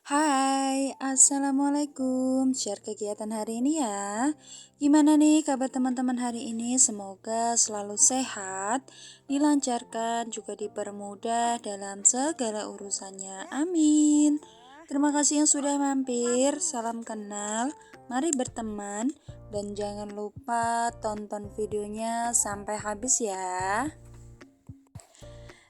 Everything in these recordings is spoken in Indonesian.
Hai, Assalamualaikum. Share kegiatan hari ini ya. Gimana nih kabar teman-teman hari ini? Semoga selalu sehat, dilancarkan, juga dipermudah dalam segala urusannya. Amin. Terima kasih yang sudah mampir. Salam kenal. Mari berteman. Dan jangan lupa tonton videonya sampai habis ya.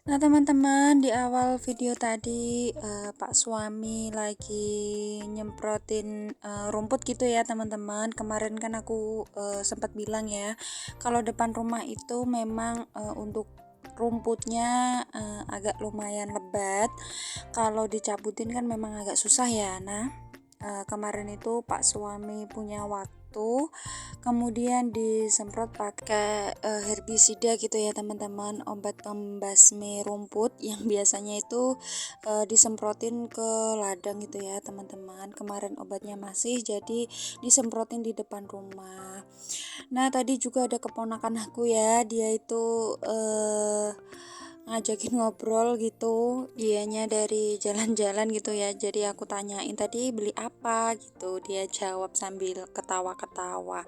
Nah teman-teman, di awal video tadi Pak suami lagi nyemprotin rumput gitu ya teman-teman. Kemarin kan aku sempat bilang ya, kalau depan rumah itu memang untuk rumputnya agak lumayan lebat. Kalau dicabutin kan memang agak susah ya. Nah, kemarin itu Pak suami punya waktu, kemudian disemprot pakai herbisida gitu ya teman-teman, obat pembasmi rumput yang biasanya itu disemprotin ke ladang gitu ya teman-teman. Kemarin obatnya masih, jadi disemprotin di depan rumah. Nah tadi juga ada keponakan aku ya, dia itu ngajakin ngobrol gitu, dianya dari jalan-jalan gitu ya, jadi aku tanyain tadi beli apa gitu, dia jawab sambil ketawa-ketawa.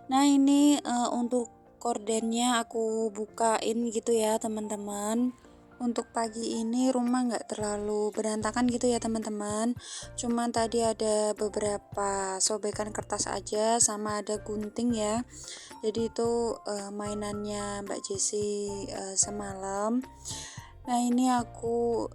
Nah ini untuk kordennya aku bukain gitu ya teman-teman. Untuk pagi ini rumah nggak terlalu berantakan gitu ya teman-teman. Cuman tadi ada beberapa sobekan kertas aja sama ada gunting ya. Jadi itu mainannya Mbak Jessi semalam. Nah ini aku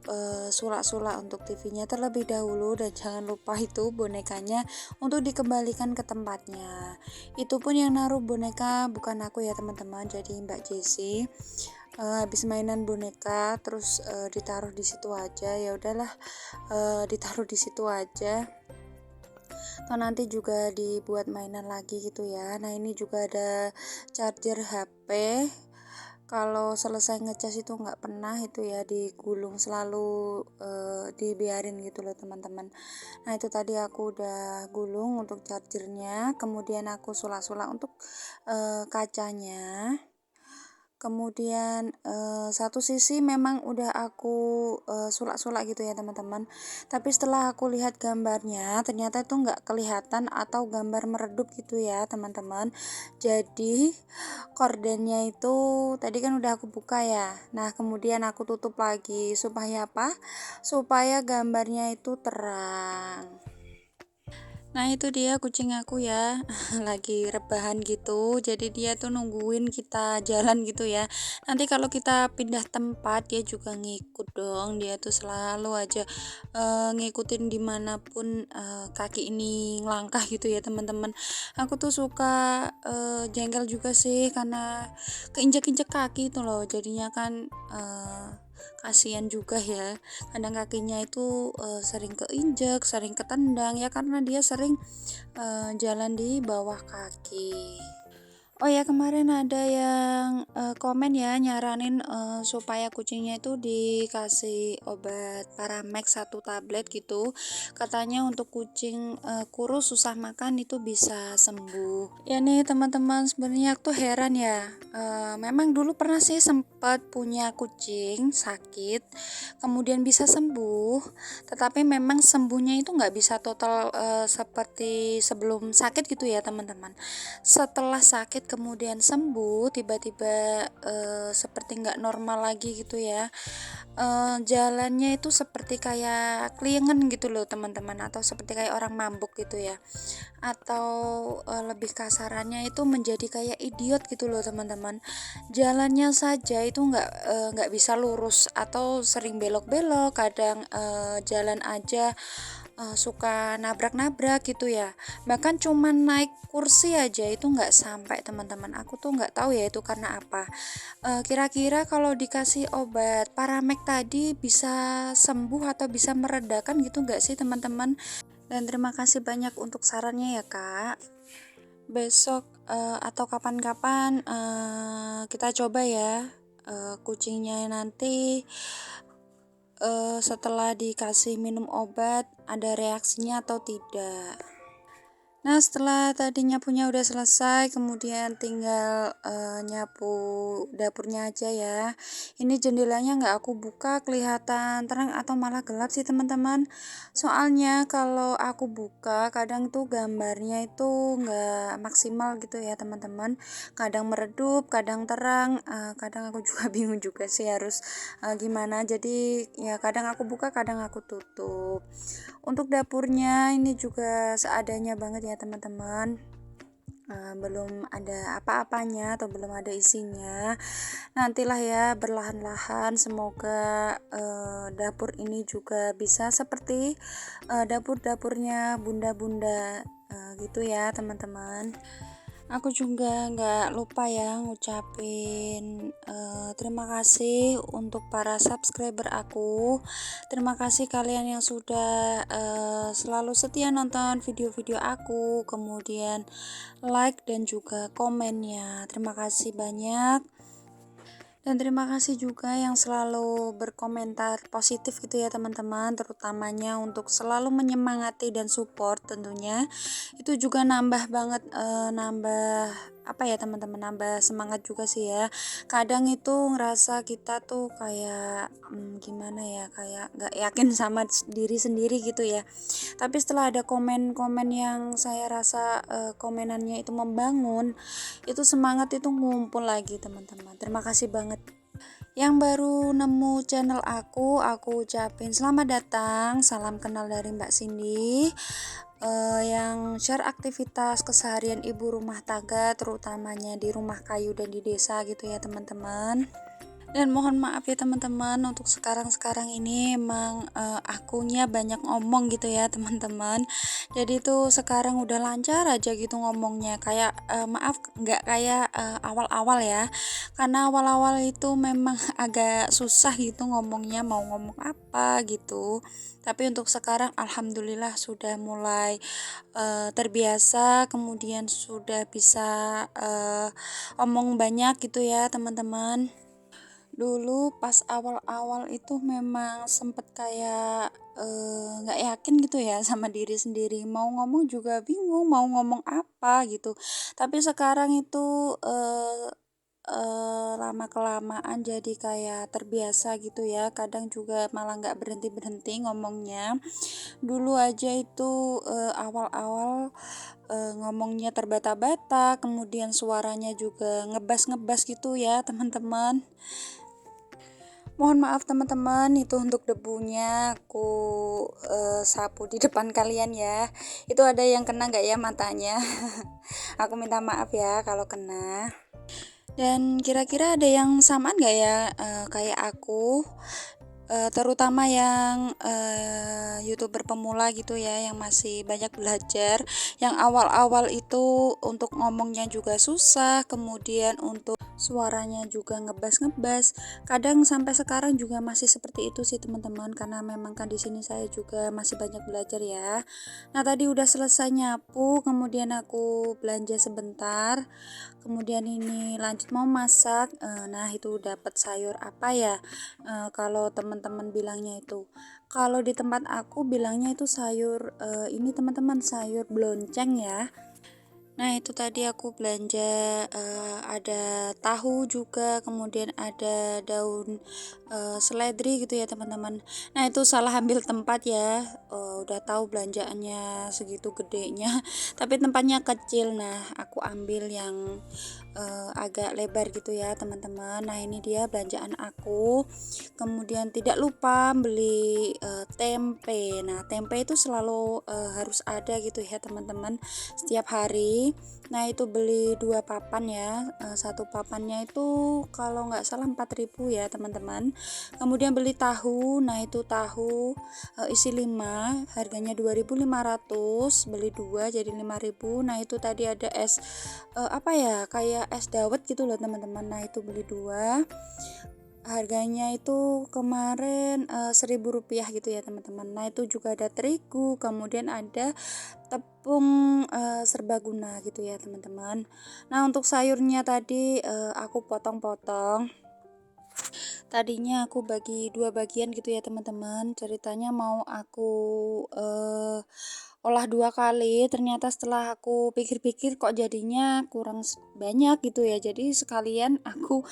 sulak-sulak untuk TV-nya terlebih dahulu, dan jangan lupa itu bonekanya untuk dikembalikan ke tempatnya. Itu pun yang naruh boneka bukan aku ya teman-teman, jadi Mbak Jessi. Habis mainan boneka terus ditaruh di situ aja, ya udahlah, ditaruh di situ aja. Atau nanti juga dibuat mainan lagi gitu ya. Nah ini juga ada charger HP. Kalau selesai ngecas itu nggak pernah itu ya digulung, selalu dibiarin gitu loh teman-teman. Nah itu tadi aku udah gulung untuk chargernya, kemudian aku sulak-sulak untuk kacanya. Kemudian satu sisi memang udah aku sulak-sulak gitu ya teman-teman. Tapi setelah aku lihat gambarnya, ternyata itu nggak kelihatan atau gambar meredup gitu ya teman-teman. Jadi kordennya itu tadi kan udah aku buka ya. Nah kemudian aku tutup lagi supaya apa? Supaya gambarnya itu terang. Nah itu dia kucing aku ya, lagi rebahan gitu, jadi dia tuh nungguin kita jalan gitu ya. Nanti kalau kita pindah tempat dia juga ngikut dong, dia tuh selalu aja ngikutin dimanapun kaki ini ngelangkah gitu ya teman-teman. Aku tuh suka jengkel juga sih karena keinjek-injek kaki itu loh, jadinya kan kasihan juga ya, kadang kakinya itu sering keinjek, sering ketendang ya karena dia sering jalan di bawah kaki. Oh ya kemarin ada yang komen ya nyaranin supaya kucingnya itu dikasih obat Paramex 1 tablet gitu. Katanya untuk kucing kurus susah makan itu bisa sembuh. Ya nih teman-teman, sebenarnya aku tuh heran ya. Memang dulu pernah sih sempat punya kucing sakit, kemudian bisa sembuh. Tetapi memang sembuhnya itu nggak bisa total seperti sebelum sakit gitu ya teman-teman. Setelah sakit kemudian sembuh, tiba-tiba seperti nggak normal lagi gitu ya. Jalannya itu seperti kayak kliengen gitu loh teman-teman, atau seperti kayak orang mabuk gitu ya, atau lebih kasarannya itu menjadi kayak idiot gitu loh teman-teman. Jalannya saja itu nggak bisa lurus atau sering belok-belok, kadang jalan aja suka nabrak-nabrak gitu ya. Bahkan cuman naik kursi aja itu nggak sampai teman-teman. Aku tuh nggak tahu ya itu karena apa. Kira-kira kalau dikasih obat Paramex tadi bisa sembuh atau bisa meredakan gitu nggak sih teman-teman? Dan terima kasih banyak untuk sarannya ya kak. Besok atau kapan-kapan kita coba ya kucingnya nanti setelah dikasih minum obat ada reaksinya atau tidak. Nah, setelah tadi nyapunya udah selesai, kemudian tinggal nyapu dapurnya aja ya. Ini jendelanya nggak aku buka, kelihatan terang atau malah gelap sih teman-teman. Soalnya kalau aku buka, kadang tuh gambarnya itu nggak maksimal gitu ya teman-teman. Kadang meredup, kadang terang, kadang aku juga bingung juga sih harus gimana. Jadi ya kadang aku buka, kadang aku tutup. Untuk dapurnya ini juga seadanya banget ya teman-teman. Belum ada apa-apanya atau belum ada isinya. Nantilah ya berlahan-lahan semoga dapur ini juga bisa seperti dapur-dapurnya bunda-bunda gitu ya teman-teman. Aku juga nggak lupa ya ngucapin terima kasih untuk para subscriber aku. Terima kasih kalian yang sudah selalu setia nonton video-video aku, kemudian like dan juga komennya. Terima kasih banyak. Dan terima kasih juga yang selalu berkomentar positif gitu ya teman-teman, terutamanya untuk selalu menyemangati dan support tentunya. Itu juga nambah banget nambah apa ya teman-teman, nambah semangat juga sih ya. Kadang itu ngerasa kita tuh kayak gimana ya, kayak gak yakin sama diri sendiri gitu ya. Tapi setelah ada komen-komen yang saya rasa komenannya itu membangun, itu semangat itu ngumpul lagi teman-teman. Terima kasih banget. Yang baru nemu channel aku ucapin selamat datang, salam kenal dari Mbak Cindy, yang share aktivitas keseharian ibu rumah tangga, terutamanya di rumah kayu dan di desa gitu ya teman-teman. Dan mohon maaf ya teman-teman, untuk sekarang ini emang akunya banyak ngomong gitu ya teman-teman. Jadi tuh sekarang udah lancar aja gitu ngomongnya, kayak maaf nggak kayak awal-awal ya, karena awal-awal itu memang agak susah gitu ngomongnya, mau ngomong apa gitu. Tapi untuk sekarang alhamdulillah sudah mulai terbiasa, kemudian sudah bisa omong banyak gitu ya teman-teman. Dulu pas awal-awal itu memang sempet kayak nggak yakin gitu ya sama diri sendiri, mau ngomong juga bingung mau ngomong apa gitu. Tapi sekarang itu lama kelamaan jadi kayak terbiasa gitu ya, kadang juga malah nggak berhenti berhenti ngomongnya. Dulu aja itu awal-awal ngomongnya terbata-bata, kemudian suaranya juga ngebas-ngebas gitu ya teman-teman. Mohon maaf teman-teman, itu untuk debunya aku sapu di depan kalian ya. Itu ada yang kena nggak ya matanya? Aku minta maaf ya kalau kena. Dan kira-kira ada yang samaan nggak ya kayak aku? Terutama yang YouTuber pemula gitu ya, yang masih banyak belajar, yang awal-awal itu untuk ngomongnya juga susah, kemudian untuk suaranya juga ngebas-ngebas. Kadang sampai sekarang juga masih seperti itu sih teman-teman, karena memang kan di sini saya juga masih banyak belajar ya. Nah, tadi udah selesai nyapu, kemudian aku belanja sebentar. Kemudian ini lanjut mau masak. Nah, itu dapat sayur apa ya? Kalau teman-teman bilangnya itu, kalau di tempat aku bilangnya itu sayur ini teman-teman, sayur blonceng ya. Nah, itu tadi aku belanja ada tahu juga, kemudian ada daun seledri gitu ya teman-teman. Nah, itu salah ambil tempat ya. Udah tahu belanjaannya segitu gedenya, tapi tempatnya kecil. Nah, aku ambil yang agak lebar gitu ya teman-teman. Nah, ini dia belanjaan aku. Kemudian tidak lupa beli tempe. Nah, tempe itu selalu harus ada gitu ya teman-teman, setiap hari. Nah, itu beli 2 papan ya. Satu papannya itu kalau nggak salah 4.000 ya teman-teman. Kemudian beli tahu. Nah, itu tahu isi 5, harganya 2.500, beli 2 jadi 5.000. Nah, itu tadi ada es apa ya, kayak es dawet gitu loh teman-teman. Nah, itu beli 2, harganya itu kemarin Rp1.000 gitu ya teman-teman. Nah, itu juga ada terigu, kemudian ada tepung serbaguna gitu ya teman-teman. Nah, untuk sayurnya tadi aku potong-potong. Tadinya aku bagi 2 bagian gitu ya teman-teman. Ceritanya mau aku olah 2 kali, ternyata setelah aku pikir-pikir kok jadinya kurang banyak gitu ya. Jadi sekalian aku,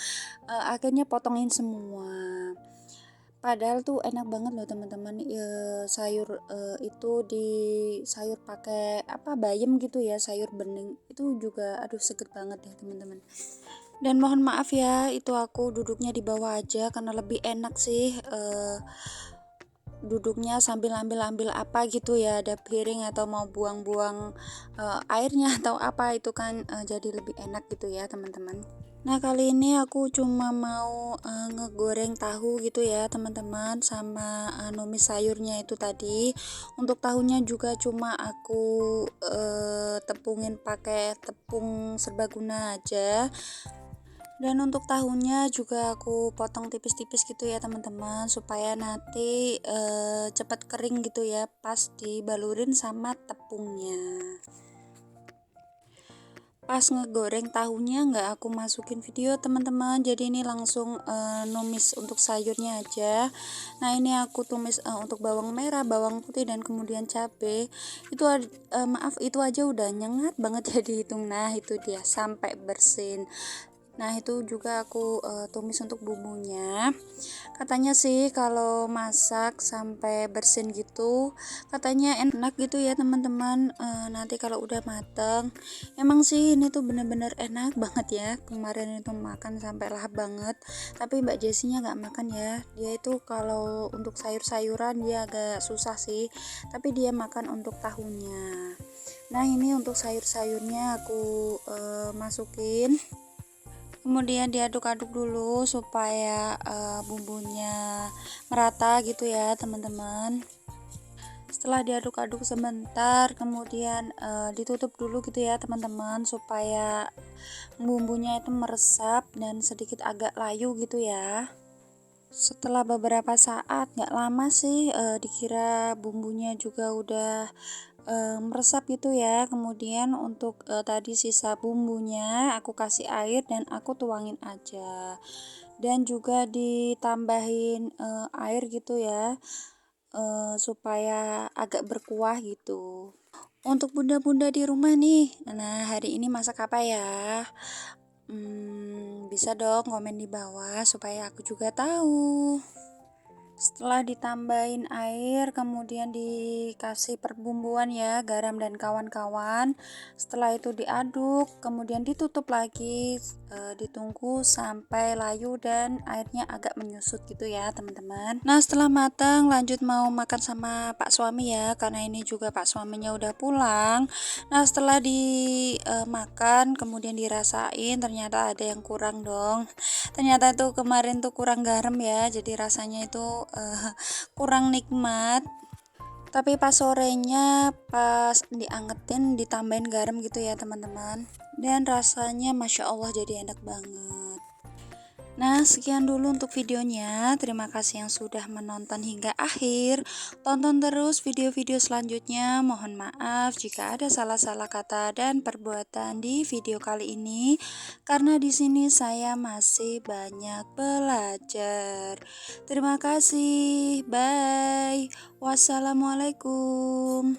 akhirnya potongin semua. Padahal tuh enak banget loh teman-teman, sayur, itu sayur pakai apa, bayam gitu ya, sayur bening, itu juga aduh seger banget ya teman-teman. Dan mohon maaf ya, itu aku duduknya di bawah aja karena lebih enak sih, duduknya sambil ambil-ambil apa gitu ya, ada piring atau mau buang-buang, airnya atau apa itu kan, jadi lebih enak gitu ya teman-teman. Nah kali ini aku cuma mau, ngegoreng tahu gitu ya teman-teman, sama, numis sayurnya itu tadi. Untuk tahunya juga cuma aku, tepungin pakai tepung serbaguna aja. Dan untuk tahunya juga aku potong tipis-tipis gitu ya teman-teman, supaya nanti cepat kering gitu ya pas dibalurin sama tepungnya. Pas ngegoreng tahunya nggak aku masukin video teman-teman, jadi ini langsung numis untuk sayurnya aja. Nah ini aku tumis untuk bawang merah, bawang putih dan kemudian cabai. Itu maaf, itu aja udah nyengat banget ya dihitung. Nah itu dia sampai bersin. Nah itu juga aku tumis untuk bumbunya. Katanya sih kalau masak sampai bersin gitu, katanya enak gitu ya teman-teman. Nanti kalau udah mateng, emang sih ini tuh bener-bener enak banget ya. Kemarin itu makan sampai lahap banget, tapi Mbak Jessinya nggak makan ya. Dia itu kalau untuk sayur-sayuran dia agak susah sih, tapi dia makan untuk tahunya. Nah ini untuk sayur-sayurnya aku masukin. Kemudian diaduk-aduk dulu supaya bumbunya merata gitu ya teman-teman. Setelah diaduk-aduk sebentar, kemudian ditutup dulu gitu ya teman-teman, supaya bumbunya itu meresap dan sedikit agak layu gitu ya. Setelah beberapa saat, nggak lama sih, dikira bumbunya juga udah meresap gitu ya. Kemudian untuk tadi sisa bumbunya aku kasih air dan aku tuangin aja, dan juga ditambahin air gitu ya, supaya agak berkuah gitu. Untuk bunda-bunda di rumah nih, nah hari ini masak apa ya? Bisa dong komen di bawah supaya aku juga tahu. Setelah ditambahin air, kemudian dikasih perbumbuan ya, garam dan kawan-kawan. Setelah itu diaduk, kemudian ditutup lagi, ditunggu sampai layu dan airnya agak menyusut gitu ya, teman-teman. Nah, setelah matang, lanjut mau makan sama Pak suami ya, karena ini juga Pak suaminya udah pulang. Nah, setelah dimakan, kemudian dirasain, ternyata ada yang kurang dong. Ternyata tuh kemarin tuh kurang garam ya, jadi rasanya itu kurang nikmat. Tapi pas sorenya pas diangetin ditambahin garam gitu ya teman-teman, dan rasanya masya Allah jadi enak banget. Nah, sekian dulu untuk videonya. Terima kasih yang sudah menonton hingga akhir. Tonton terus video-video selanjutnya. Mohon maaf jika ada salah-salah kata dan perbuatan di video kali ini, karena di sini saya masih banyak belajar. Terima kasih. Bye. Wassalamualaikum.